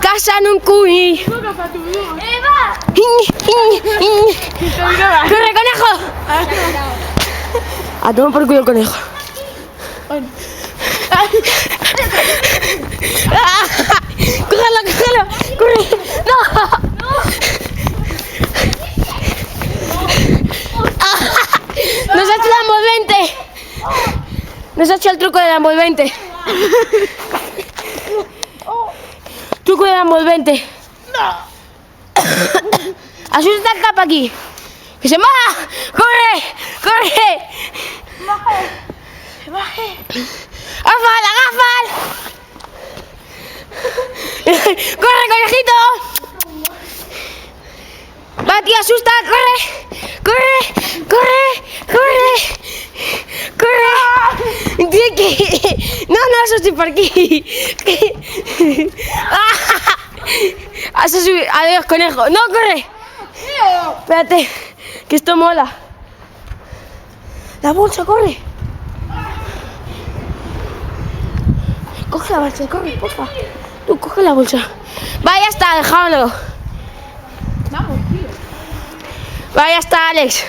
Casa en un cuy. ¡Eva! ¡Corre, conejo! A tomar por culo el conejo. ¡Cógelo, cógelo! ¡Corre! ¡No! ¡Nos ha hecho la envolvente! Nos ha hecho el truco de la envolvente. Truco de la envolvente. Asusta el capa aquí. ¡Que se baja! ¡Corre! ¡Corre! ¡Baje! ¡Gafal! ¡Gafal! ¡Corre, conejito! ¡Va, tío, asusta! ¡Corre! ¡Corre! ¡Corre! ¡Corre! ¡Corre! No, eso estoy por aquí. Adiós, conejo. ¡No, corre! Espérate, que esto mola. La bolsa, corre. Coge la bolsa, corre, porfa. Tú, coge la bolsa. Va, ya está, dejámoslo. Vamos, tío. Va, ya está, Alex.